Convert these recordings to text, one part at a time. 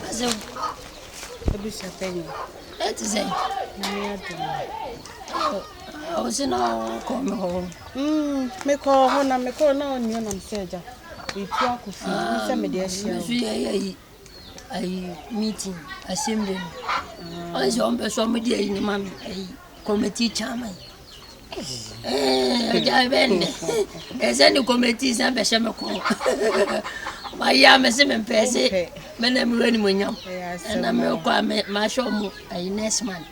As a penny. That is it. I was in our come home. Me call Hona, me call now, and you know, Serja. We talk with some media. I meeting, assembly. I saw somebody in the committee chairman. As any committees, I'm a shamako. My yam is a person, men am running young, and I'm my show, a next man.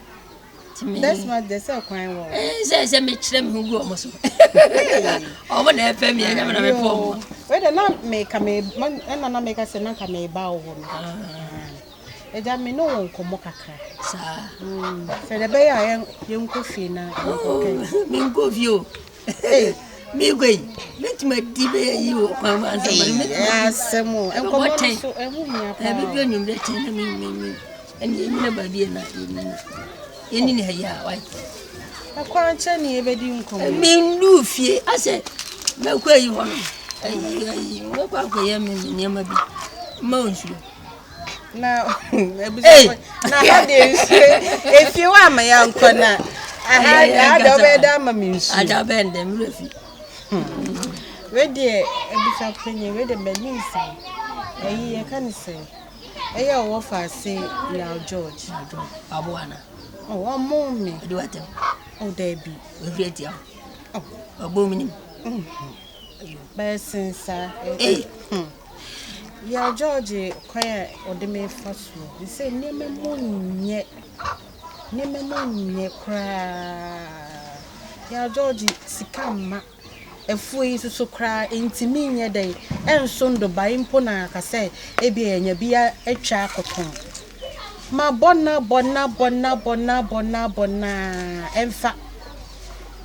That's what they say, crime. Says a mitch them who go almost. Over there, family, I never know. Whether not make a me, and not make us a knock a me bow. A damn me no one come mock a crack. Said the bay I am young Kyina. Me go view. Hey, me go. Let me debate you, Mamma. Yes, some more. And what time? Have you been letting me? And you never be in here, why? I can't any ever do come. I mean, Luffy, I said, no way you want. I walk out the yam near my Monsieur. Now, if you are my uncle, I had a dame amused. I have been them Luffy. Ready, a bishop penny, ready, Benisa. I can't say. I offer say, now, George, Abuana. Oh, one moment. Do it. Oh, there be. With it, oh, a booming. Person, sir. Yeah, George, quiet or the may first. You say, near me moon yet. Near me moon yet cry. Yeah, George, Sikama. A fool so cry into me a day, and soon the by impona, I say, a be a charcoal. Ma bona, en fa.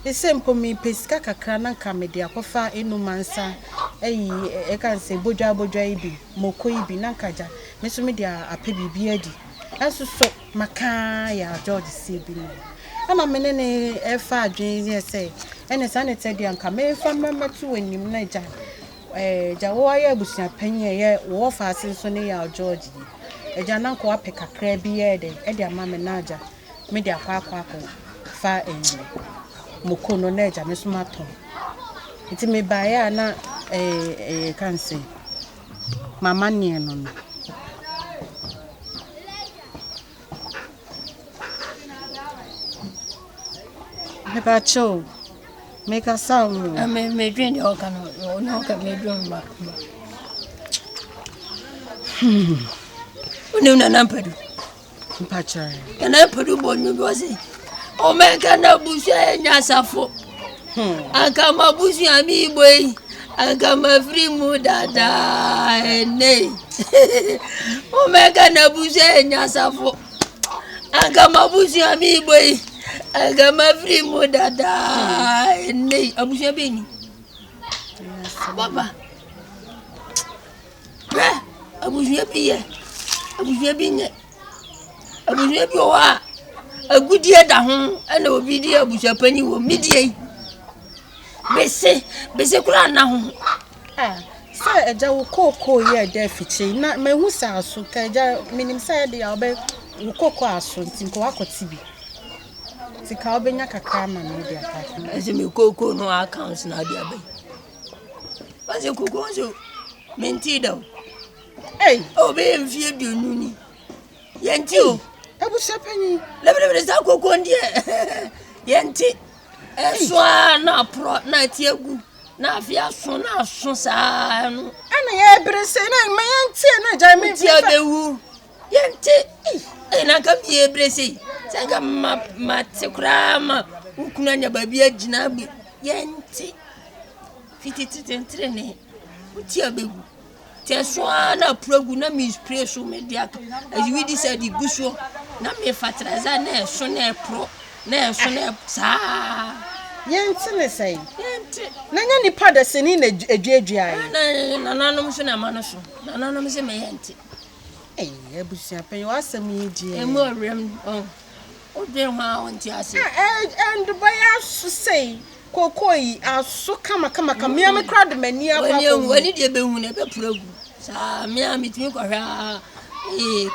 The same for me, pesca cacrana camedia, cofa inumansa, e can say boja ibi, moko ibi, nankaja, Miss Media, a pebby beardy. As so, Macaya, George Sibi. And I'm in any far dreams, say, and a sanitary and come from Mamma too in Niger. Jawaya Busia Penny, war fast in Sonny, George. A jana ko apeka krabi yede e dia mama naja me dia kwa fa enyi mokono naja me suma ton iti me baya na kan say mama nie no me ba cho make a sound me dream the organ no can me dream back. No, Nampadu. Pacha. And I put a bonny was it. Oh, man, can I bush a Yasafo? I come a bush a me boy. I come a free mood that die. Nay. Oh, man, can I bush a Yasafo? I come a bush a me boy. I come a free mood that die. Nay, a bush a beanie. Papa. I bush a beer. I was being it. I was a good year down, and no video was a penny will mediate. Bessie now. Ah, sir, a jaw cocoa year deficit, not my woosa, so meaning said the albert will cocoa soon, think Wako Tibi. The Calbinaca Craman, media, as a cocoa no accounts now, dear bay. As a cocoa, mentido. Hey, oh, being feared you, Nuni. Yanti, I was happening. Let me go on, dear. Yanti, a swan, not pro, not yet good. Now, if you are so now, so sad. And I have been saying, my auntie, and I mean, dear, woo. Yanti, and I come here, Bressy. Sanga Matsukram, Ukunanya, baby, Jinabi. Yanti, fitted and training. What's your baby? Teswana proguna mis preso mediato as we said the busho na me fatraza na so na pro na so na sa yenti ne say yenti na nya nipa da seni na adwadua na nanom so na manoso na nanom se me yenti abusia pen wasam yi die e mo rem o de ha wonti ase and boy asu say kokoi aso kama me crowd mani akwa wani de behu na be progu Sa me a mitimi kwahwa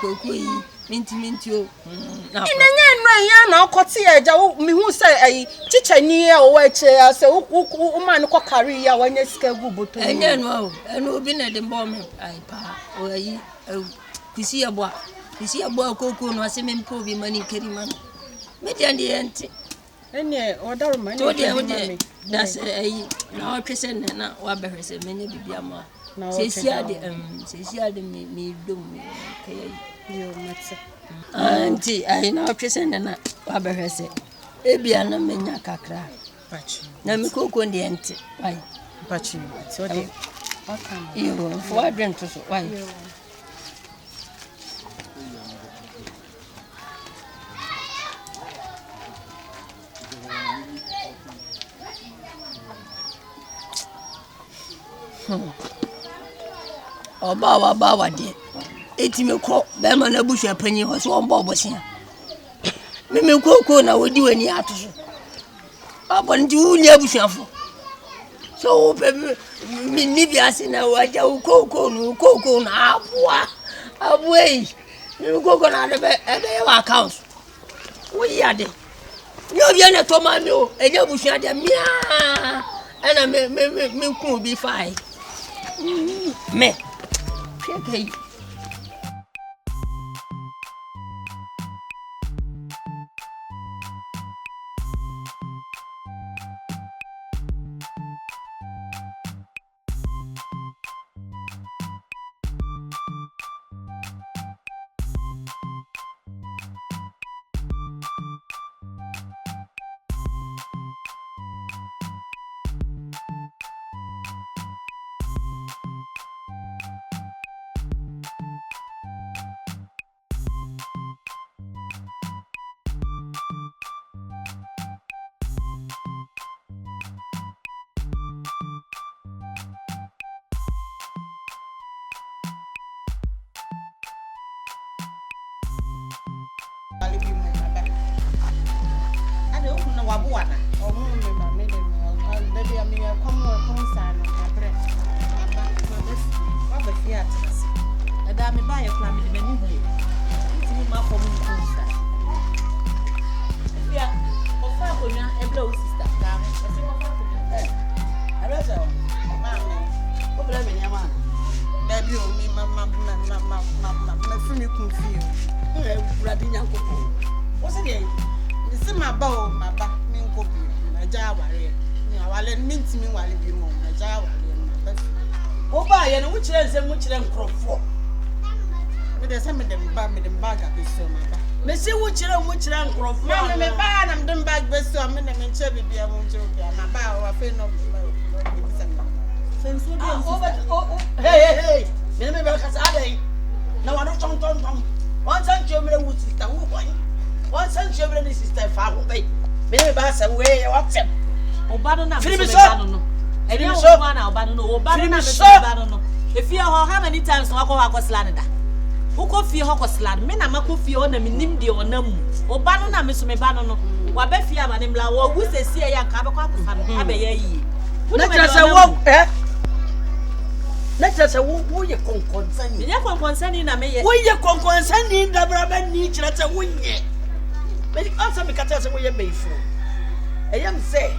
kokoi minti na Inanya nran ya na okoti eja me hu say chichani ya wo eche ya say wo man ko carry ya wanya sika gu boto enya no eno obi na de mbom ai pa o ayi kisi abo koko no ase me mpo bi mani keri man me de ande enti ene odaro man to de that's ayi na o twese na wa behwese menye bibia ma sesia de me dom kay yo matse anti ai na o twese na wa behwese ebia na menya kakra pachi na me koko de enti ai pachi so de yo for drink to so why Oba de etime ko be ma na bushu apanyi ho so omba obosia me koko na wodi wani atoso abon di uni abusuafo so mi biase na waja koko na abua yi mi koko na de be wa account we ya de ni obi na to ma mi o enya busua de mia ana me ku bi fai me okay wabuana o mu me ba me de baby am ya come sana na bre ma bes wa ba fiat da me ba ya kla me de mani hu ntimi ma ko mu kunsa fia o fa ko nya e bla o sister ka me se mo fa ko arasa ma me o bla me nya ma baby o mi ma funi kun fi o e bra di nya ko o se de si ma ba mi nko bi na ja aware ni awale minti mi wale bi mo na ja aware na ba o ba ye no wuchire nse mu chire nkrofo me de se me dem ba ga be so ma ba me si wuchire mu chire nkrofo me ba na me dem ba be so me na me nche bibia mo nche bibia na ba wa fe no senso de hey me ba ka sa dai na wa no tom wan san chomre wu sister wu boy one son children is sister fa go be me ba say we WhatsApp obado na me ba no e ni so na obado no obado na me ba no e fie ho how many times na akọ slide da uko fie ho ko slide me na mako fie ho na me nim de onam obado na me so me ba no wa be fie aba ne mla wo gu sesie ya ka be kwa akọ fa no abeya yi na tse wo na tse wo ye konkonsani ye konkonsani na me ye wo ye konkonsani da bra ba ni kire tse wo nye but also me kata se wo ye beifo eyam say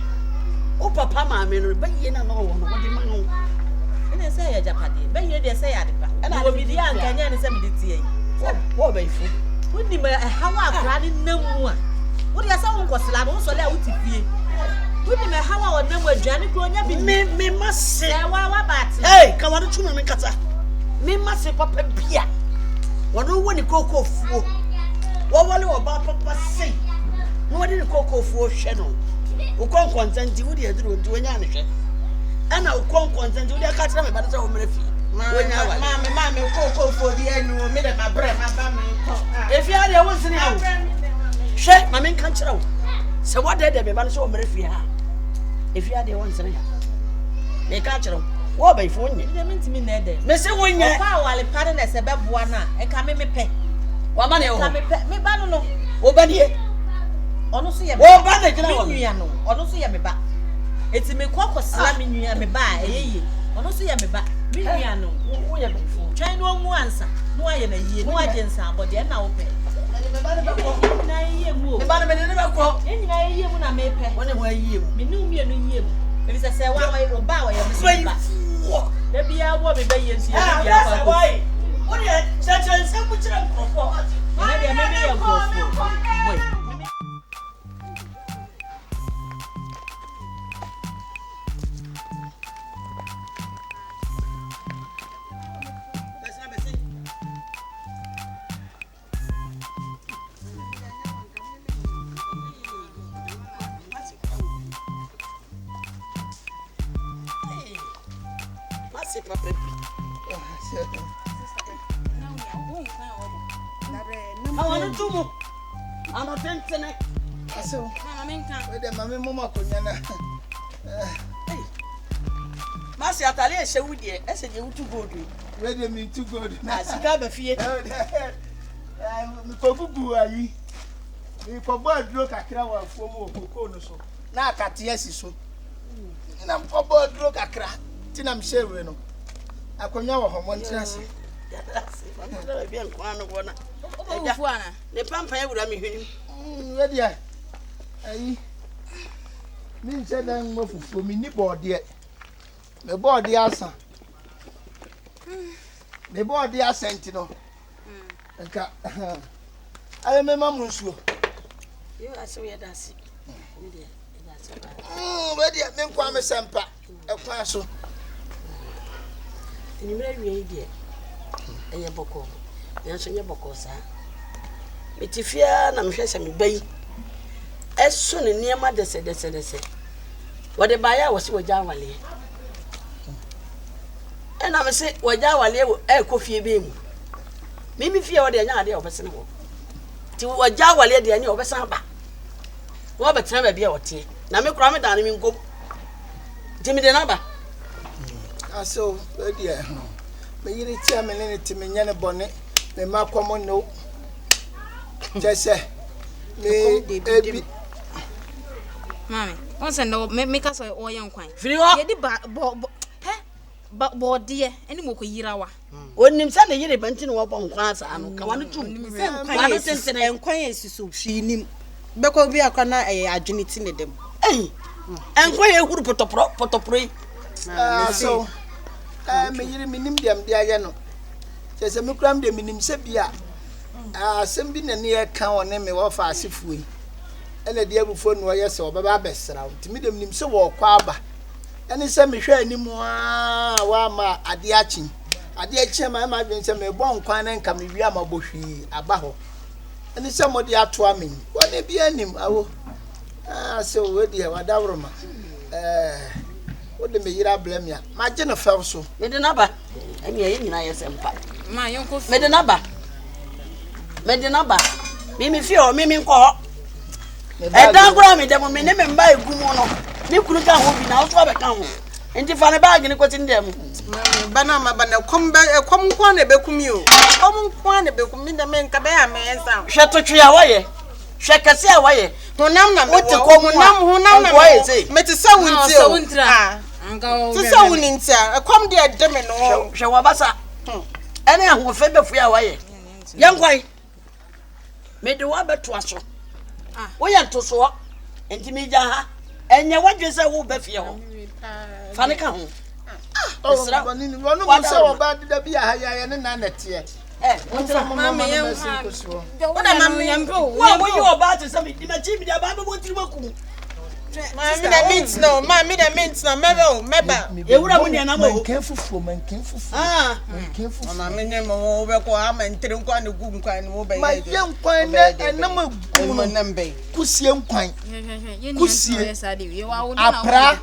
o papa ma me no ba ye na no wo no de ma no ene say ya japade ba ye de say ya de pa na wo bi di ankanya ne se me de tie wo beifo wo ni me hawa akra ni namu a wo de asa wo nkosela no so le a wo ti fie wo ni me hawa wo namu aduane kro nya bi me ma se wa ba ti hey ka wo de tuma me kata me ma se papa bia wo no wo ni koko fuo wawale oba papa sei no wadi koko fuo hwe no ukon consent wudi aduru ndi wonya ne hwe ana ukon consent wudi aka tira me bada se wo mere fi wonya wale ma me koko fuo bi anu me de ma bre ma ba me ko efi ade wo sini awo hwe ma me kan kira wo se wade de me bada se wo mere fi ha efi ade wo sini me ka kira wo ba ifo nye de mentimi na ede me se wonya fa wale pare na se beboa na e ka me pe wama ne ho me ba no oba die ono so ye oba na gina wo nua no ono so ye me ba eti me kokosla me nua me ba eyeye ono so ye me ba me nua no wo ye befo Twan no mu ansa. No aye na yie. No agensa abode na wo pe. Na yie mu. Me ba na me ne be ko. Enyina yie mu na me pe. Wona mo yie mu. Me nu mi enu yie mu. Ebi se wa ba wa ye me so ba. Da bia wo me be ye nsu ye bia fa ko. What ya chacha se mu chira mkrofo. Na dia me be ye mkrofo. Boy. I want to do. I'm a tension. So, With the mammy Mama Kunyana. Master Atalia said, "Would you?" I said, "You too good." Where do you mean too good? As you got a fear. Pobu are ye? The Pobu broke a crow for more cocoa. Now, Katia so. And I'm Pobu broke a crack. Tinam Sherwin. I can know how one chance. The pampa would have been ready. I mean, said I'm for me, board yet. The body answer. The body are sentinel. I remember Monsieur. You are so weird. That's it. Ready at them, Kwame Sampa. A parcel. You marry dear. And your boko. Answer your boko, sir. But if you are not me bay, as soon as near mother said, what the buyer was with Jawali. And I say, what Jawali air coffee beam. Maybe fear the idea of a single. To what Jawali the idea of a samba. What a time be or tea. Now make Rammy down and go. Timmy the number. I saw, dear. May you tell me to me, Yana Bonnet, the Malcolm no. Just say, me, Mammy, once and no, make us all young quine. Free off but dear, any more Yirawa. When him send a year bunting up on class, I'm coming to and quiet so she knew. Because we are gonna a genitin them. Hey, and where would put a pray? So, may you minim them, dear Yano. There's a mukram de minim sepia. Sembin and near count name of us if we. And a dear before no yes or Babas around to meet them him so or quaba. And it's a Michelle anymore. Wama adiachin. Adiachin, my imagine some a bon quan and come with Yama bushy, a baho. And it's somebody at Twan. What they be any? So where dear, what Davroma? What the Mira blame ya? My general fell so. Made the number. And you're I am My uncle made the number. Made the number. Mimi feel, Mimi call. And don't grow me, them may name and buy a gumono. You couldn't come home now, for the count. And if I bag and in them. Banama, but come back, come one a becum. Come one a becum, the men cabea man. Shut the tree away. Shake a say away. What to come who now say? Met a sound to sound in sir. Come dear Demino. Shawabasa. Any who favor for your way. Young boy. Made the water to us. We are to so. And to me, Jaha. And you want to say who before. Fanny come. Oh, one so about the beer, and nanette yet. What am What were you about to say? The Bible won't you walk? Mammy, that means no, Mammy, that means no, Mabel. You would have been a careful for man, careful. Careful. Mammy, never over and tell one to go and obey. My young quine and number pussy young quine. Pussy, Apra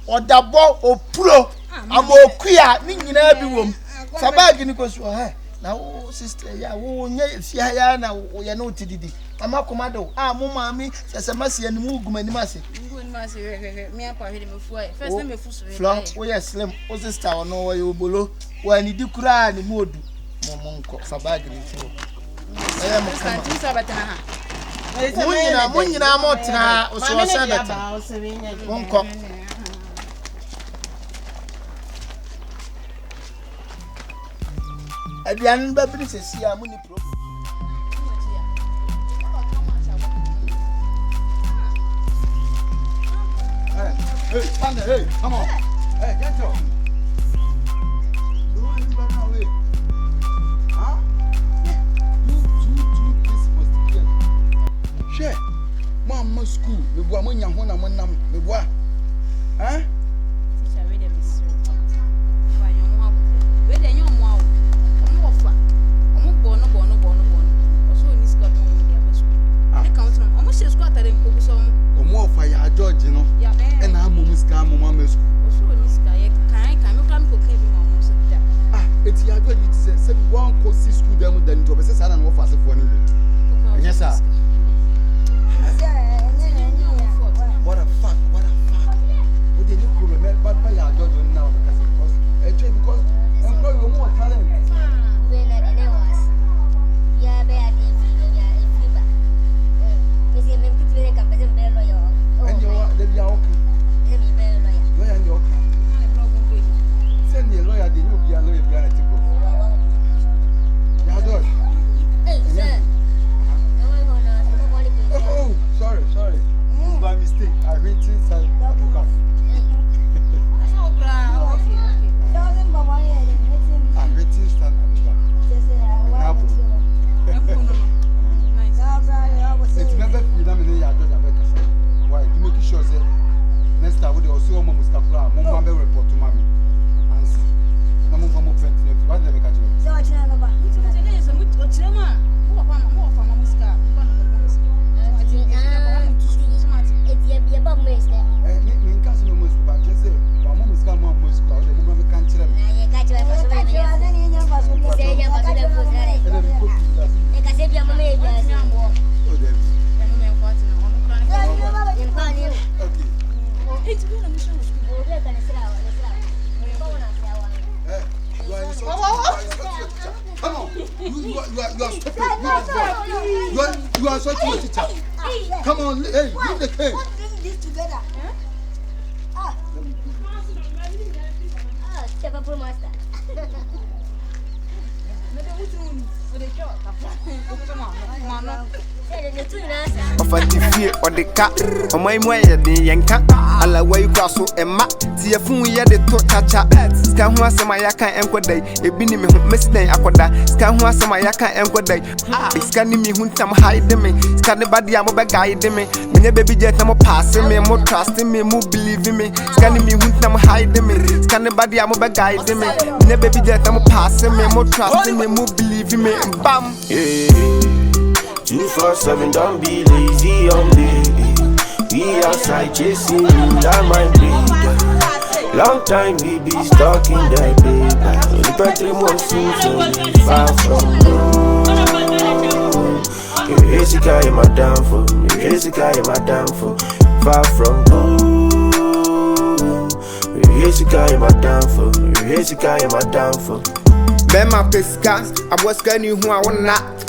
or Dabo or Pro. I'm more queer, meaning every woman. Sabagin goes for her. Now, sister, ya wo nye fiaya na wo ya no tididi. Mama komado, mommy, says a massy and move manimasi. Me up ahead of me. First, let me Flo, we are slim, was the star no way you below. When you do cry and mood, Momonco, Fabagin. I am a Sabbatana. Munina Motina, or so Monco. Aduane ba bi sesi a muni problem. Hey, Panda, hey, come on. Hey, get up. Don't you run away. Huh? You this was the share. Mama school, me boa mo nya ho na mo nam, me boa. Huh? Teacher, read them so. Why you want? Where they you want? I'm offer. I'm born. Also in this got on the other school. They count them. I'm just squat at them for some. Omo offer ya George no. Yeah. And I'm scam mama school. Also in this guy, can you come cook him on so that. Ah, it's ya George it say one go see school dem then to be say na no fast for ni. Yes sir. What a fuck. What do you problem? But ya George now because employ you more talent. And you are the okay. Lawyer and your send the lawyer, the new be a lawyer behind a tip. George. Oh, sorry. By mistake, I read inside the car. I read inside the car. It's never freedom in the yard. Why? To make sure that next time we also want to stop. Mama will report to mommy. Answer. No more from friends. What they make a joke. So I tell you about. You are such a teacher. Come on, hey, leave the cake. This together. Chef master. Of a fear or the cat, or my way at the yanka. Alla way cross so a mat. See a fool yet the torture. Scan who has my yaka and quad day. A binim miss day aquada. Scan who has my yaka and quad day. Scanning me whom some hide me. Scan the body, I'm a guide me. When your baby jet, I'm passing me, more trusting me, more believing me. Scanning me whom some hide me. Scan the body, I'm a guide me. When your baby jet, I'm passing me, more trusting me, more believing me. Bam. 247, don't be lazy on me. We outside chasing that might be. Long time we be stuck in that baby. Only Patrick wants to far from home. Jessica is my downfall. Jessica is my downfall. Far from home. Jessica is my downfall. Jessica is my downfall. Bema pescas, I was going who I want not.